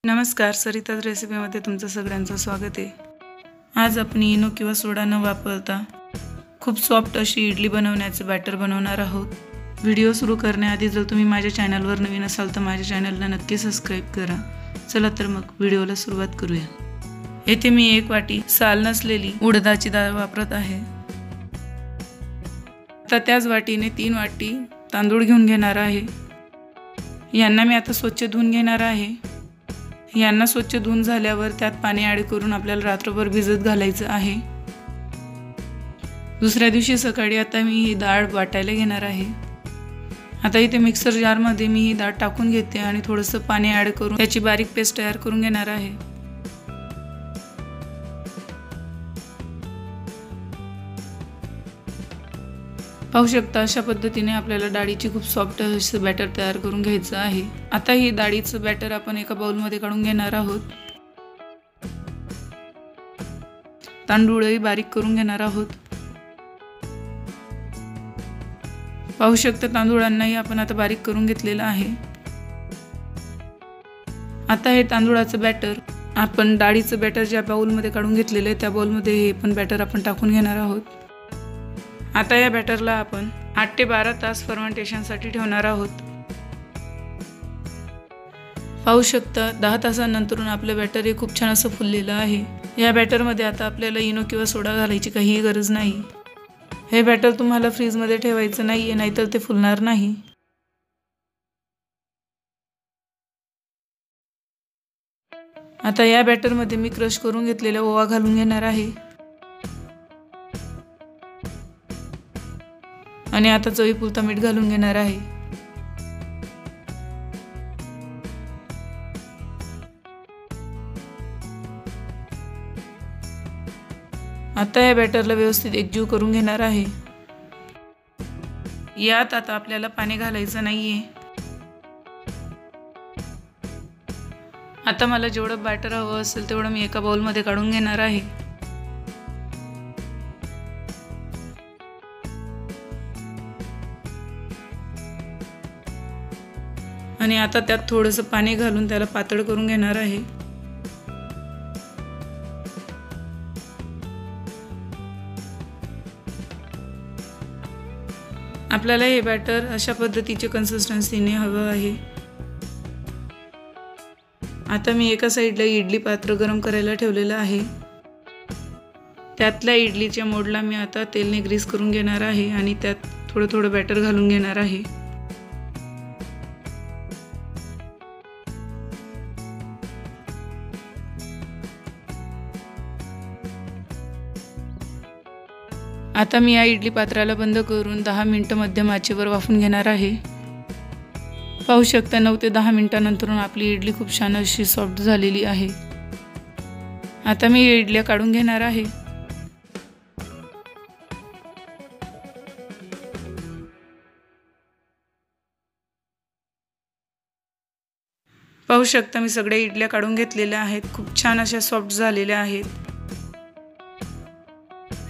नमस्कार, सरिताज रेसिपीमध्ये तुमचं सगळ्यांचं स्वागत आहे। आज आपण इनो किंवा सोडा न वापरता खूप सॉफ्ट अशी इडली बनवण्याचं बॅटर बनवणार आहोत। व्हिडिओ सुरू करण्याआधी जर तुम्ही माझ्या चॅनलवर नवीन असाल तर माझ्या चॅनलला नक्की सबस्क्राइब करा। चला तर मग व्हिडिओला सुरुवात करूया। येथे मी 1 वाटी साल नसलेली उडदाची डाळ वापरत आहे। आता त्याच वाटीने 3 वाटी तांदूळ घेऊन घेणार आहे। यांना मी आता स्वच्छ धुवून घेणार आहे। यांना स्वच्छ धुवून झाल्यावर त्यात पाणी ॲड करून आपल्याला रात्रभर भिजत घालायचं आहे। दुसऱ्या दिवशी सकाळी आता मी ही डाळ वाटायला घेणार आहे। आता इथे मिक्सर जार मध्ये मी ही डाळ टाकून घेते आणि थोडंसं पाणी ॲड करून त्याची बारीक पेस्ट तयार करून घेणार आहे। पाहू शकता अशा पद्धतीने आपल्याला डाळीची खूप सॉफ्ट असं बॅटर तयार करून घ्यायचं आहे। आता ही डाळीचं बॅटर आपण एका बाउल मध्ये काढून घेणार आहोत। तांदूळही बारीक करून घेणार आहोत। पाहू शकता तांदूळांनाही आपण आता बारीक करून घेतलेलं आहे। आता हे तांदूळाचं बॅटर आपण डाळीचं बॅटर ज्या बाउल मध्ये काढून घेतलेलं आहे त्या बाउल मध्ये हे पण बॅटर आपण टाकून घेणार आहोत। आता या बॅटरला आपण 8 ते 12 तास फर्मेंटेशनसाठी ठेवणार आहोत। पाहू शकता 10 तासांनंतरून आपले बॅटर हे खूप छान असं फुललेलं आहे। या बॅटर मध्ये आता आपल्याला इनो किंवा सोडा घालायची काही गरज नाही। हे बॅटर तुम्हाला फ्रीज मध्ये ठेवायचं नाहीये, नाहीतर ते फुलणार नाही। आता या बॅटर मध्ये मी क्रश करून घेतलेला ओवा घालून घेणार आहे आणि आता चवीपुरता मीठ घालून घेणार आहे। आता या बॅटरला व्यवस्थित एकजीव करून घेणार आहे। यात आता आपल्याला पाणी घालायचं नाहीये। आता मला जेवढं बॅटर हवं असेल तेवढं मी एका बाउल मध्ये काढून घेणार आहे। आणि आता त्यात थोडंसं पाणी घालून त्याला पातळ करून घेणार आहे। आपल्याला हे बॅटर अशा पद्धतीचे कन्सिस्टन्सीने हवं आहे। आता मी एका साइडला इडली पात्र गरम करायला ठेवलेलं आहे। त्यातल्या इडलीच्या मोडला मी आता तेलने ग्रीस करून घेणार आहे आणि त्यात थोडं थोडं बॅटर घालून घेणार आहे। आता मी या इडली पात्राला बंद करून 10 मिनिटं मध्यम आचेवर वाफवून घेणार आहे। पाहू शकता 9 ते 10 मिनिटांनंतर आपली इडली खूप छान अशी सॉफ्ट झालेली आहे। आता मी इडल्या काढून घेणार आहे। पाहू शकता मी सगळ्या इडल्या काढून घेतलेल्या आहेत। खूप छान अशा सॉफ्ट झालेल्या आहेत।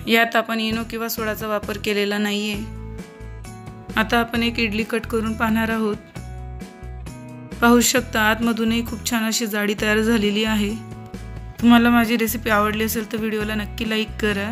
यात आपण इनो किंवा सोडाचा वापर केलेला नाहीये। आता आपण एक इडली कट करून पाहणार आहोत। पाहू शकता आतमधूनही खूप छान अशी जाडी तयार झालेली आहे। तुम्हाला माझी रेसिपी आवडली असेल तर व्हिडिओला नक्की लाईक करा।